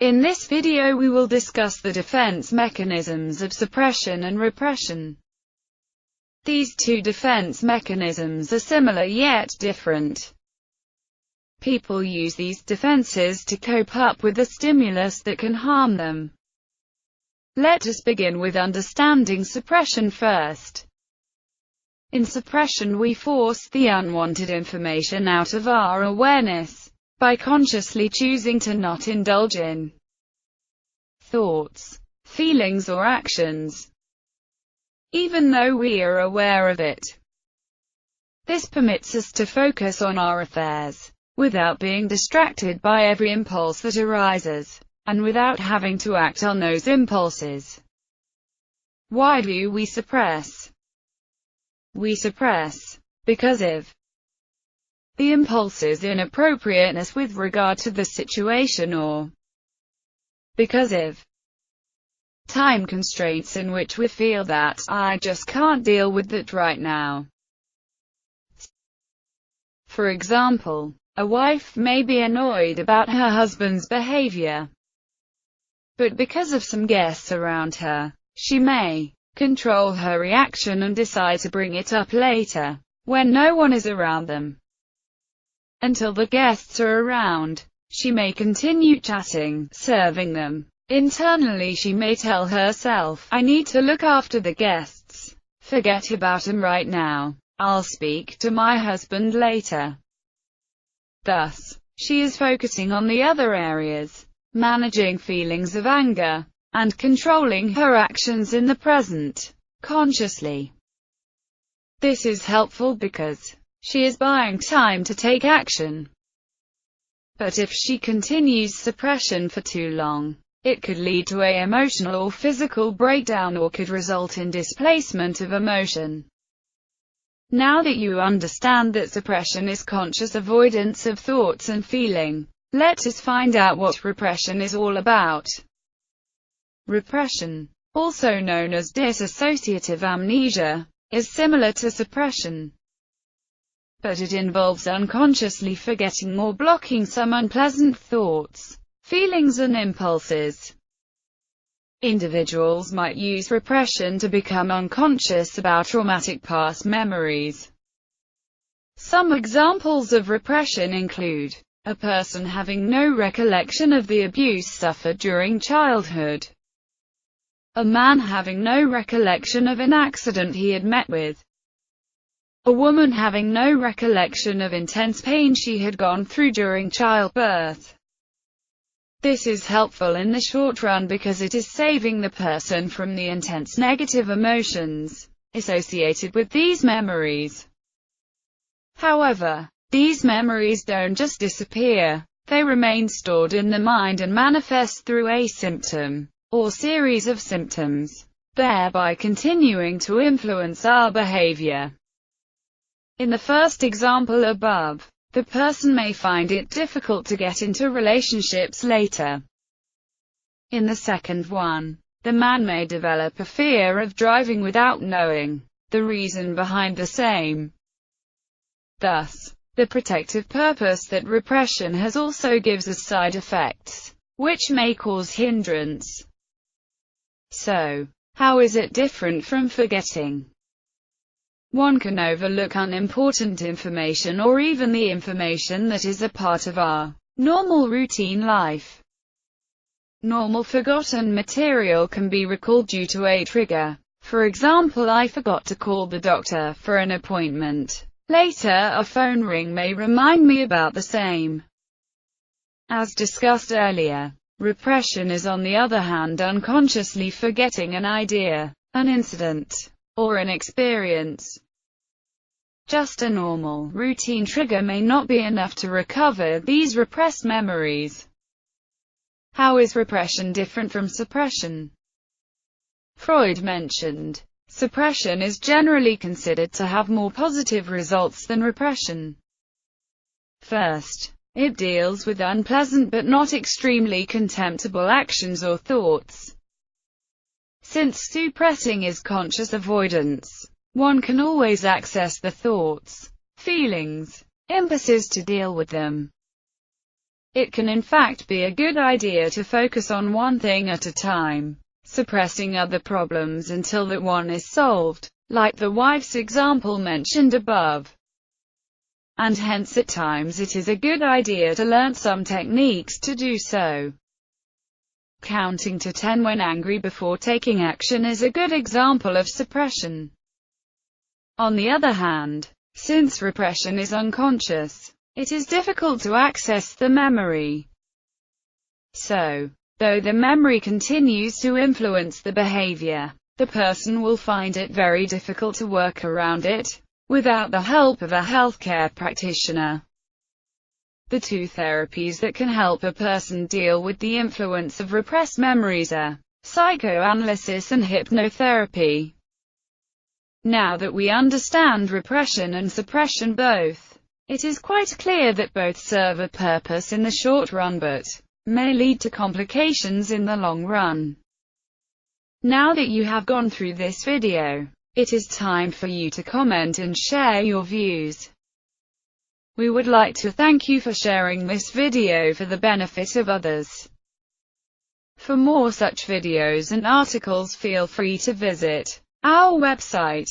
In this video we will discuss the defense mechanisms of suppression and repression. These two defense mechanisms are similar yet different. People use these defenses to cope up with a stimulus that can harm them. Let us begin with understanding suppression first. In suppression we force the unwanted information out of our awareness, by consciously choosing to not indulge in thoughts, feelings or actions, even though we are aware of it. This permits us to focus on our affairs, without being distracted by every impulse that arises, and without having to act on those impulses. Why do we suppress? We suppress because of the impulse's inappropriateness with regard to the situation, or because of time constraints in which we feel that I just can't deal with that right now. For example, a wife may be annoyed about her husband's behavior, but because of some guests around her, she may control her reaction and decide to bring it up later, when no one is around them. Until the guests are around, she may continue chatting, serving them. Internally she may tell herself, I need to look after the guests. Forget about him right now. I'll speak to my husband later. Thus, she is focusing on the other areas, managing feelings of anger, and controlling her actions in the present, consciously. This is helpful because she is buying time to take action. But if she continues suppression for too long, it could lead to an emotional or physical breakdown or could result in displacement of emotion. Now that you understand that suppression is conscious avoidance of thoughts and feeling, let us find out what repression is all about. Repression, also known as dissociative amnesia, is similar to suppression, but it involves unconsciously forgetting or blocking some unpleasant thoughts, feelings and impulses. Individuals might use repression to become unconscious about traumatic past memories. Some examples of repression include a person having no recollection of the abuse suffered during childhood, a man having no recollection of an accident he had met with, a woman having no recollection of intense pain she had gone through during childbirth. This is helpful in the short run because it is saving the person from the intense negative emotions associated with these memories. However, these memories don't just disappear, they remain stored in the mind and manifest through a symptom, or series of symptoms, thereby continuing to influence our behavior. In the first example above, the person may find it difficult to get into relationships later. In the second one, the man may develop a fear of driving without knowing the reason behind the same. Thus, the protective purpose that repression has also gives us side effects, which may cause hindrance. So, how is it different from forgetting? One can overlook unimportant information or even the information that is a part of our normal routine life. Normal forgotten material can be recalled due to a trigger. For example, I forgot to call the doctor for an appointment. Later, a phone ring may remind me about the same. As discussed earlier, repression is on the other hand unconsciously forgetting an idea, an incident, or an experience. Just a normal, routine trigger may not be enough to recover these repressed memories. How is repression different from suppression? Freud mentioned, suppression is generally considered to have more positive results than repression. First, it deals with unpleasant but not extremely contemptible actions or thoughts. Since suppressing is conscious avoidance, one can always access the thoughts, feelings, impulses to deal with them. It can in fact be a good idea to focus on one thing at a time, suppressing other problems until that one is solved, like the wife's example mentioned above. And hence at times it is a good idea to learn some techniques to do so. Counting to 10 when angry before taking action is a good example of suppression. On the other hand, since repression is unconscious, it is difficult to access the memory. So, though the memory continues to influence the behavior, the person will find it very difficult to work around it, without the help of a healthcare practitioner. The two therapies that can help a person deal with the influence of repressed memories are psychoanalysis and hypnotherapy. Now that we understand repression and suppression both, it is quite clear that both serve a purpose in the short run but may lead to complications in the long run. Now that you have gone through this video, it is time for you to comment and share your views. We would like to thank you for sharing this video for the benefit of others. For more such videos and articles, feel free to visit our website